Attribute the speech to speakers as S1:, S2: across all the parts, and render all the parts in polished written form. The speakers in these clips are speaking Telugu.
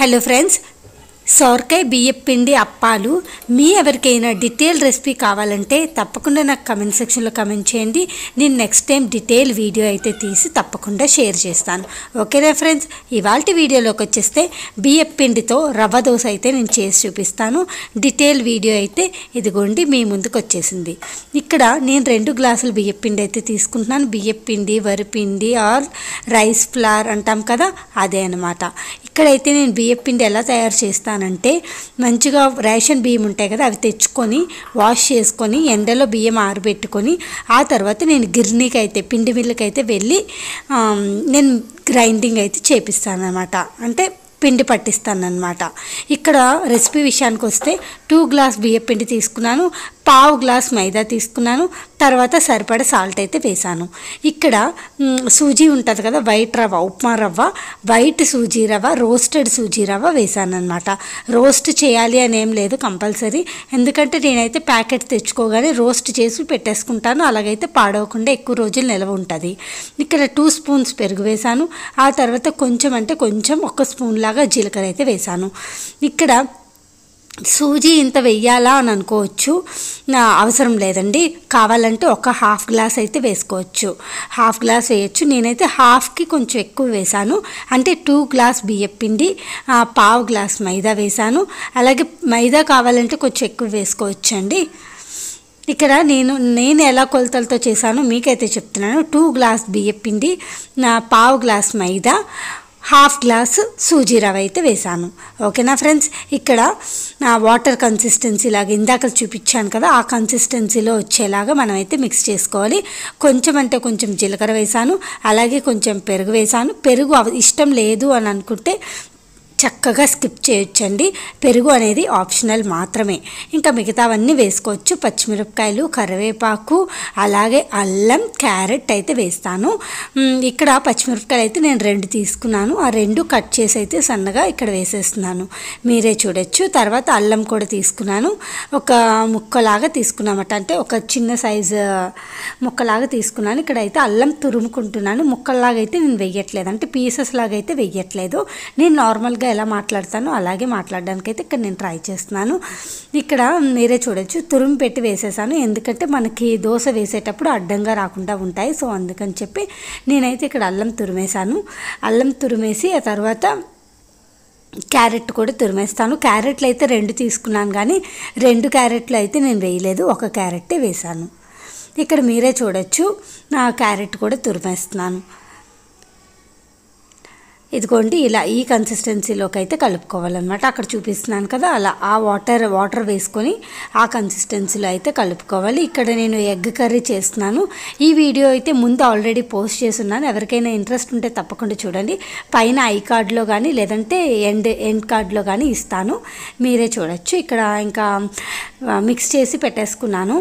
S1: హలో ఫ్రెండ్స్, సొరకాయ బియ్యపు పిండి అప్పాలు మీ ఎవరికైనా డీటెయిల్ రెసిపీ కావాలంటే తప్పకుండా నాకు కమెంట్ సెక్షన్లో కమెంట్ చేయండి. నేను నెక్స్ట్ టైం డీటెయిల్ వీడియో అయితే తీసి తప్పకుండా షేర్ చేస్తాను. ఓకేనా ఫ్రెండ్స్, ఇవాల్టి వీడియోలోకి వచ్చేస్తే బియ్యపు పిండితో రవ్వ దోశ అయితే నేను చేసి చూపిస్తాను. డీటెయిల్ వీడియో అయితే ఇదిగోండి మీ ముందుకు వచ్చేసింది. ఇక్కడ నేను 2 గ్లాసులు బియ్యపు పిండి అయితే తీసుకుంటున్నాను. బియ్యపు పిండి, వరిపిండి ఆర్ రైస్ ఫ్లార్ అంటాం కదా, అదే అనమాట. ఇక్కడైతే నేను బియ్యపు పిండి ఎలా తయారు చేస్తానంటే, మంచిగా రేషన్ బియ్యం ఉంటాయి కదా, అవి తెచ్చుకొని వాష్ చేసుకొని ఎండలో బియ్యం ఆరబెట్టుకొని ఆ తర్వాత నేను గిర్నీకి అయితే పిండి మిల్లుకి అయితే వెళ్ళి నేను గ్రైండింగ్ అయితే చేపిస్తాను అనమాట. అంటే పిండి పట్టిస్తాను అనమాట. ఇక్కడ రెసిపీ విషయానికి వస్తే 2 గ్లాస్ బియ్యం పిండి తీసుకున్నాను, 1/2 గ్లాస్ మైదా తీసుకున్నాను, తర్వాత సరిపడ సాల్ట్ అయితే వేసాను. ఇక్కడ సూజీ ఉంటుంది కదా, వైట్ రవ్వ, ఉప్మా రవ్వ, వైట్ సూజీ రవ్వ, రోస్టెడ్ సూజీ రవ్వ వేసాను అనమాట. రోస్ట్ చేయాలి అని ఏం లేదు కంపల్సరీ, ఎందుకంటే నేనైతే ప్యాకెట్ తెచ్చుకోగానే రోస్ట్ చేసి పెట్టేసుకుంటాను. అలాగైతే పాడవకుండా ఎక్కువ రోజులు నిల్వ ఉంటుంది. ఇక్కడ 2 స్పూన్స్ పెరుగు వేసాను. ఆ తర్వాత కొంచెం అంటే కొంచెం 1 స్పూన్ లాగా జీలకర్ర అయితే వేసాను. ఇక్కడ సూజీ ఇంత వెయ్యాలా అని అనుకోవచ్చు, అవసరం లేదండి. కావాలంటే ఒక 1/2 గ్లాస్ అయితే వేసుకోవచ్చు, 1/2 గ్లాస్ వేయచ్చు. నేనైతే 1/2కి కొంచెం ఎక్కువ వేసాను, అంటే 2 గ్లాస్ బియ్యం పిండి 1/2 గ్లాస్ మైదా వేసాను. అలాగే మైదా కావాలంటే కొంచెం ఎక్కువ వేసుకోవచ్చు అండి. ఇక్కడ నేను ఎలా కొలతలతో చేశానో మీకైతే చెప్తున్నాను. 2 గ్లాస్ బియ్యం పిండి, 1/2 గ్లాస్ మైదా, 1/2 గ్లాస్ సూజీ రవ్వ అయితే వేసాను. ఓకేనా ఫ్రెండ్స్, ఇక్కడ వాటర్ కన్సిస్టెన్సీ లాగా ఇందాక చూపించాను కదా, ఆ కన్సిస్టెన్సీలో వచ్చేలాగా మనం అయితే మిక్స్ చేసుకోవాలి. కొంచెం అంటే కొంచెం జీలకర్ర వేసాను, అలాగే కొంచెం పెరుగు వేసాను. పెరుగు ఇష్టం లేదు అని అనుకుంటే చక్కగా స్కిప్ చేయొచ్చండి. పెరుగు అనేది ఆప్షనల్ మాత్రమే. ఇంకా మిగతావన్నీ వేసుకోవచ్చు. పచ్చిమిరపకాయలు, కరివేపాకు, అలాగే అల్లం, క్యారెట్ అయితే వేస్తాను. ఇక్కడ పచ్చిమిరపకాయలు అయితే నేను 2 తీసుకున్నాను. ఆ 2 కట్ చేసి అయితే సన్నగా ఇక్కడ వేసేస్తున్నాను, మీరే చూడొచ్చు. తర్వాత అల్లం కూడా తీసుకున్నాను, ఒక ముక్కలాగా తీసుకున్నామట, అంటే ఒక చిన్న సైజు ముక్కలాగా తీసుకున్నాను. ఇక్కడైతే అల్లం తురుముకుంటున్నాను. ముక్కల్లాగా అయితే నేను వెయ్యట్లేదు, అంటే పీసెస్ లాగా అయితే వెయ్యట్లేదు. నేను నార్మల్గా ఎలా మాట్లాడతానో అలాగే మాట్లాడడానికైతే ఇక్కడ నేను ట్రై చేస్తున్నాను. ఇక్కడ మీరే చూడొచ్చు, తురుము పెట్టి వేసేసాను, ఎందుకంటే మనకి దోశ వేసేటప్పుడు అడ్డంగా రాకుండా ఉంటాయి. సో అందుకని చెప్పి నేనైతే ఇక్కడ అల్లం తురిమేసాను. అల్లం తురిమేసి ఆ తర్వాత క్యారెట్ కూడా తురిమేస్తాను. క్యారెట్లు అయితే 2 తీసుకున్నాను, కానీ 2 క్యారెట్లు అయితే నేను వేయలేదు, 1 క్యారెట్టే వేసాను. ఇక్కడ మీరే చూడొచ్చు, నా క్యారెట్ కూడా తురిమేస్తున్నాను. ఇదిగోండి, ఇలా ఈ కన్సిస్టెన్సీలోకి అయితే కలుపుకోవాలన్నమాట. అక్కడ చూపిస్తున్నాను కదా, అలా ఆ వాటర్ వేసుకొని ఆ కన్సిస్టెన్సీలో అయితే కలుపుకోవాలి. ఇక్కడ నేను ఎగ్ కర్రీ చేస్తున్నాను. ఈ వీడియో అయితే ముందు ఆల్రెడీ పోస్ట్ చేస్తున్నాను, ఎవరికైనా ఇంట్రెస్ట్ ఉంటే తప్పకుండా చూడండి. పైన ఐ కార్డ్లో కానీ లేదంటే ఎండ్ కార్డ్లో కానీ ఇస్తాను, మీరే చూడొచ్చు. ఇక్కడ ఇంకా మిక్స్ చేసి పెట్టేసుకున్నాను.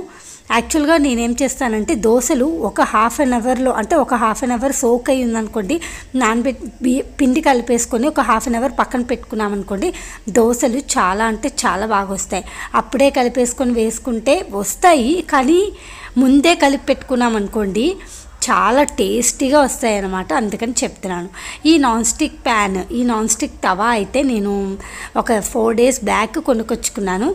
S1: యాక్చువల్గా నేనేం చేస్తానంటే, దోశలు ఒక 1/2 అవర్లో, అంటే ఒక 1/2 అవర్ సోక్ అయ్యి ఉందనుకోండి, పిండి కలిపేసుకొని ఒక 1/2 అవర్ పక్కన పెట్టుకున్నామనుకోండి, దోశలు చాలా అంటే చాలా బాగా వస్తాయి. అప్పుడే కలిపేసుకొని వేసుకుంటే వస్తాయి, కానీ ముందే కలిపి పెట్టుకున్నామనుకోండి చాలా టేస్టీగా వస్తాయి అన్నమాట. అందుకని చెప్తున్నాను. ఈ నాన్ స్టిక్ తవా అయితే నేను ఒక 4 డేస్ బ్యాక్ కొనుక్కొచ్చుకున్నాను,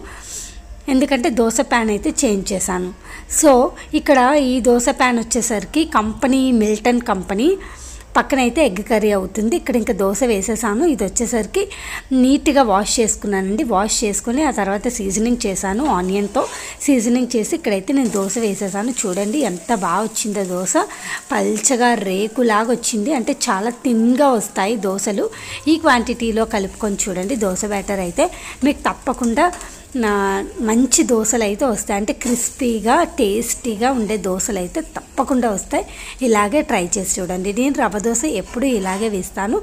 S1: ఎందుకంటే దోశ ప్యాన్ అయితే చేంజ్ చేశాను. సో ఇక్కడ ఈ దోశ ప్యాన్ వచ్చేసరికి కంపెనీ మిల్టన్ కంపెనీ పక్కన అయితే ఎగ్ కర్రీ అవుతుంది. ఇక్కడ ఇంకా దోశ వేసేసాను. ఇది వచ్చేసరికి నీట్గా వాష్ చేసుకున్నానండి. వాష్ చేసుకుని ఆ తర్వాత సీజనింగ్ చేశాను, ఆనియన్తో సీజనింగ్ చేసి ఇక్కడైతే నేను దోశ వేసేసాను. చూడండి ఎంత బాగా వచ్చిందో దోశ, పల్చగా రేకులాగా వచ్చింది. అంటే చాలా థిన్గా వస్తాయి దోశలు. ఈ క్వాంటిటీలో కలుపుకొని చూడండి, దోశ బ్యాటర్ అయితే మీకు తప్పకుండా మంచి దోశలు అయితే వస్తాయి. అంటే క్రిస్పీగా టేస్టీగా ఉండే దోశలు అయితే తప్పకుండా వస్తాయి. ఇలాగే ట్రై చేసి చూడండి. నేను రవ్వ దోశ ఎప్పుడు ఇలాగే వేస్తాను.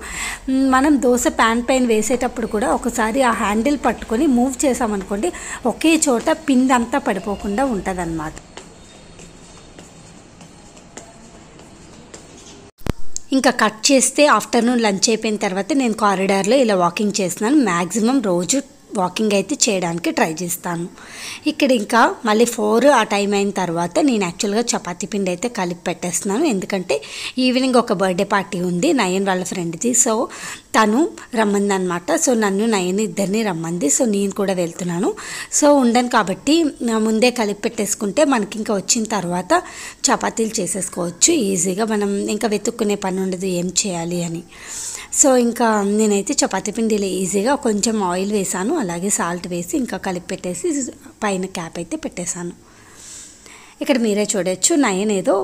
S1: మనం దోశ ప్యాన్ పైన వేసేటప్పుడు కూడా ఒకసారి ఆ హ్యాండిల్ పట్టుకొని మూవ్ చేసామనుకోండి, ఒకే చోట పిండి అంతా పడిపోకుండా ఉంటుంది అన్నమాట. ఇంకా కట్ చేస్తే ఆఫ్టర్నూన్ లంచ్ అయిపోయిన తర్వాత నేను కారిడార్లో ఇలా వాకింగ్ చేస్తున్నాను. మ్యాక్సిమం రోజు వాకింగ్ అయితే చేయడానికి ట్రై చేస్తాను. ఇక్కడ ఇంకా మళ్ళీ 4 ఆ టైం అయిన తర్వాత నేను యాక్చువల్గా చపాతీ పిండి అయితే కలిపి పెట్టేస్తున్నాను. ఎందుకంటే ఈవినింగ్ ఒక బర్త్డే పార్టీ ఉంది నయన్ వాళ్ళ ఫ్రెండ్ది. సో తను రమ్మంది అనమాట. సో నన్ను నయని ఇద్దరిని రమ్మంది. సో నేను కూడా వెళ్తున్నాను. సో ఉండను కాబట్టి ముందే కలిపి పెట్టేసుకుంటే మనకి ఇంకా వచ్చిన తర్వాత చపాతీలు చేసేసుకోవచ్చు ఈజీగా. మనం ఇంకా వెతుక్కునే పని ఉండదు ఏం చేయాలి అని. సో ఇంకా నేనైతే చపాతీ పిండిలో ఈజీగా కొంచెం ఆయిల్ వేసాను, అలాగే సాల్ట్ వేసి ఇంకా కలిపి పెట్టేసి పైన క్యాప్ అయితే పెట్టేశాను. ఇక్కడ మీరే చూడొచ్చు, నయన్ ఏదో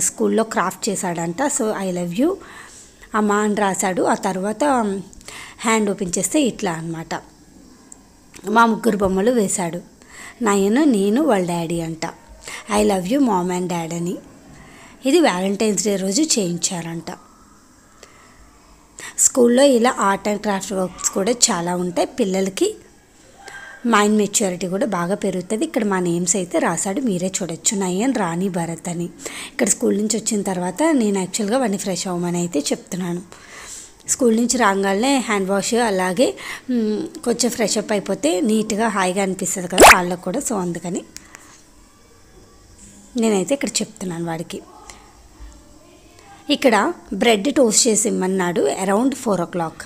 S1: స్కూల్లో క్రాఫ్ట్ చేశాడంట. సో ఐ లవ్ యూ అమ్మ అని రాశాడు. ఆ తర్వాత హ్యాండ్ ఓపెన్ చేస్తే ఇట్లా అనమాట మా ముగ్గురు బొమ్మలు వేశాడు. నయన్, నేను, వాళ్ళ డాడీ అంట. I love you mom and dad అని. ఇది వ్యాలంటైన్స్ డే రోజు చేయించారంట. స్కూల్లో ఇలా ఆర్ట్ అండ్ క్రాఫ్ట్ వర్క్స్ కూడా చాలా ఉంటాయి. పిల్లలకి మైండ్ మెచ్యూరిటీ కూడా బాగా పెరుగుతుంది. ఇక్కడ మా నేమ్స్ అయితే రాశాడు, మీరే చూడొచ్చు, నయన్, రాణి, భరత్ అని. ఇక్కడ స్కూల్ నుంచి వచ్చిన తర్వాత నేను యాక్చువల్గా వాడిని ఫ్రెష్ అవ్వమని అయితే చెప్తున్నాను. స్కూల్ నుంచి రాగానే హ్యాండ్ వాష్ అలాగే కొంచెం ఫ్రెష్ అప్ అయిపోతే నీట్గా హాయిగా అనిపిస్తుంది కదా వాళ్ళకు కూడా. సో అందుకని నేనైతే ఇక్కడ చెప్తున్నాను వాడికి. ఇక్కడ బ్రెడ్ టోస్ట్ చేసి ఇమ్మన్నాడు అరౌండ్ 4 o'clock.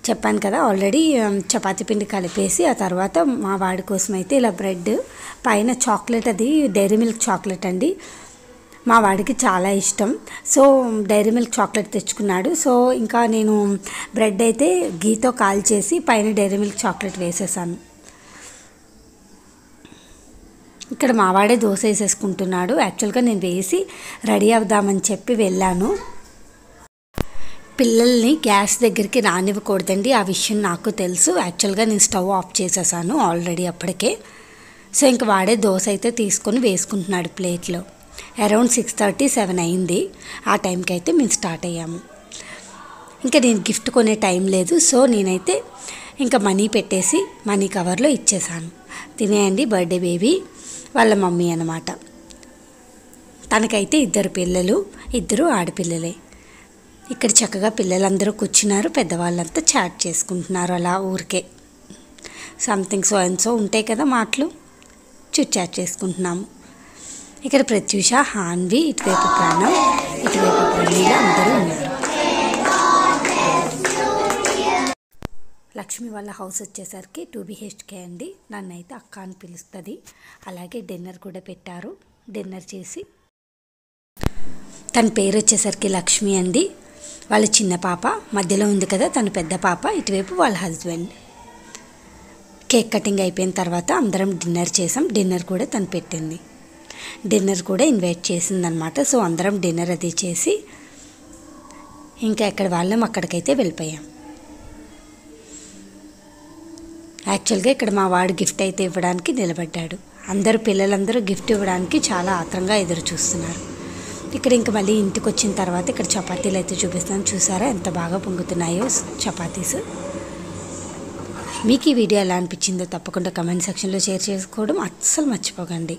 S1: చెప్పాను కదా ఆల్రెడీ చపాతీ పిండి కలిపేసి ఆ తర్వాత మా వాడి కోసం అయితే ఇలా బ్రెడ్ పైన చాక్లెట్, అది డైరీ మిల్క్ చాక్లెట్ అండి, మా వాడికి చాలా ఇష్టం. సో డైరీ మిల్క్ చాక్లెట్ తెచ్చుకున్నాడు. సో ఇంకా నేను బ్రెడ్ అయితే గీతో కాల్చేసి పైన డైరీ మిల్క్ చాక్లెట్ వేసేసాను. ఇక్కడ మావాడే దోశ వేసేసుకుంటున్నాడు. యాక్చువల్గా నేను వేసి రెడీ అవుదామని చెప్పి వెళ్ళాను. పిల్లల్ని గ్యాస్ దగ్గరికి రానివ్వకూడదండి, ఆ విషయం నాకు తెలుసు. యాక్చువల్గా నేను స్టవ్ ఆఫ్ చేసేసాను ఆల్రెడీ అప్పటికే. సో ఇంక వాడే దోశ అయితే తీసుకొని వేసుకుంటున్నాడు ప్లేట్లో. అరౌండ్ 6:30, 7 అయింది. ఆ టైంకి అయితే మేము స్టార్ట్ అయ్యాము. ఇంకా నేను గిఫ్ట్ కొనే టైం లేదు. సో నేనైతే ఇంకా మనీ పెట్టేసి మనీ కవర్లో ఇచ్చేసాను. తినేయండి బర్త్డే బేబీ వాళ్ళ మమ్మీ అన్నమాట. తనకైతే 2 పిల్లలు, 2 ఆడపిల్లలే. ఇక్కడ చక్కగా పిల్లలందరూ కూర్చున్నారు, పెద్దవాళ్ళంతా చాట్ చేసుకుంటున్నారు అలా ఊరికే. సంథింగ్ సో అండ్ సో ఉంటాయి కదా మాటలు, చాట్ చేసుకుంటున్నాము. ఇక్కడ ప్రత్యూష, హాన్వి, ఇటువైపు ప్రాణం, ఇటువైపు ప్రమీల అందరూ ఉన్నారు. లక్ష్మి వాళ్ళ హౌస్ వచ్చేసరికి 2 BHK అండి. నన్నైతే అక్క అని పిలుస్తుంది. అలాగే డిన్నర్ కూడా పెట్టారు. డిన్నర్ చేసి తన పేరు వచ్చేసరికి లక్ష్మి అండి. వాళ్ళ చిన్న పాప మధ్యలో ఉంది కదా, తను పెద్ద పాప, ఇటువైపు వాళ్ళ హస్బెండ్. కేక్ కటింగ్ అయిపోయిన తర్వాత అందరం డిన్నర్ చేసాం. డిన్నర్ కూడా తను పెట్టింది. డిన్నర్ కూడా ఇన్వైట్ చేసిందనమాట. సో అందరం డిన్నర్ అది చేసి ఇంకా ఎక్కడ వాళ్ళం అక్కడికైతే వెళ్ళిపోయాం. యాక్చువల్గా ఇక్కడ మా వాడు గిఫ్ట్ అయితే ఇవ్వడానికి నిలబడ్డాడు. పిల్లలందరూ గిఫ్ట్ ఇవ్వడానికి చాలా ఆత్రంగా ఎదురు చూస్తున్నారు. ఇక్కడ ఇంక మళ్ళీ ఇంటికి వచ్చిన తర్వాత ఇక్కడ చపాతీలు అయితే చూపిస్తాను. చూసారా ఎంత బాగా పొంగుతున్నాయో చపాతీస్. మీకు ఈ వీడియో ఎలా అనిపించిందో తప్పకుండా కమెంట్ సెక్షన్లో షేర్ చేసుకోవడం అస్సలు మర్చిపోకండి.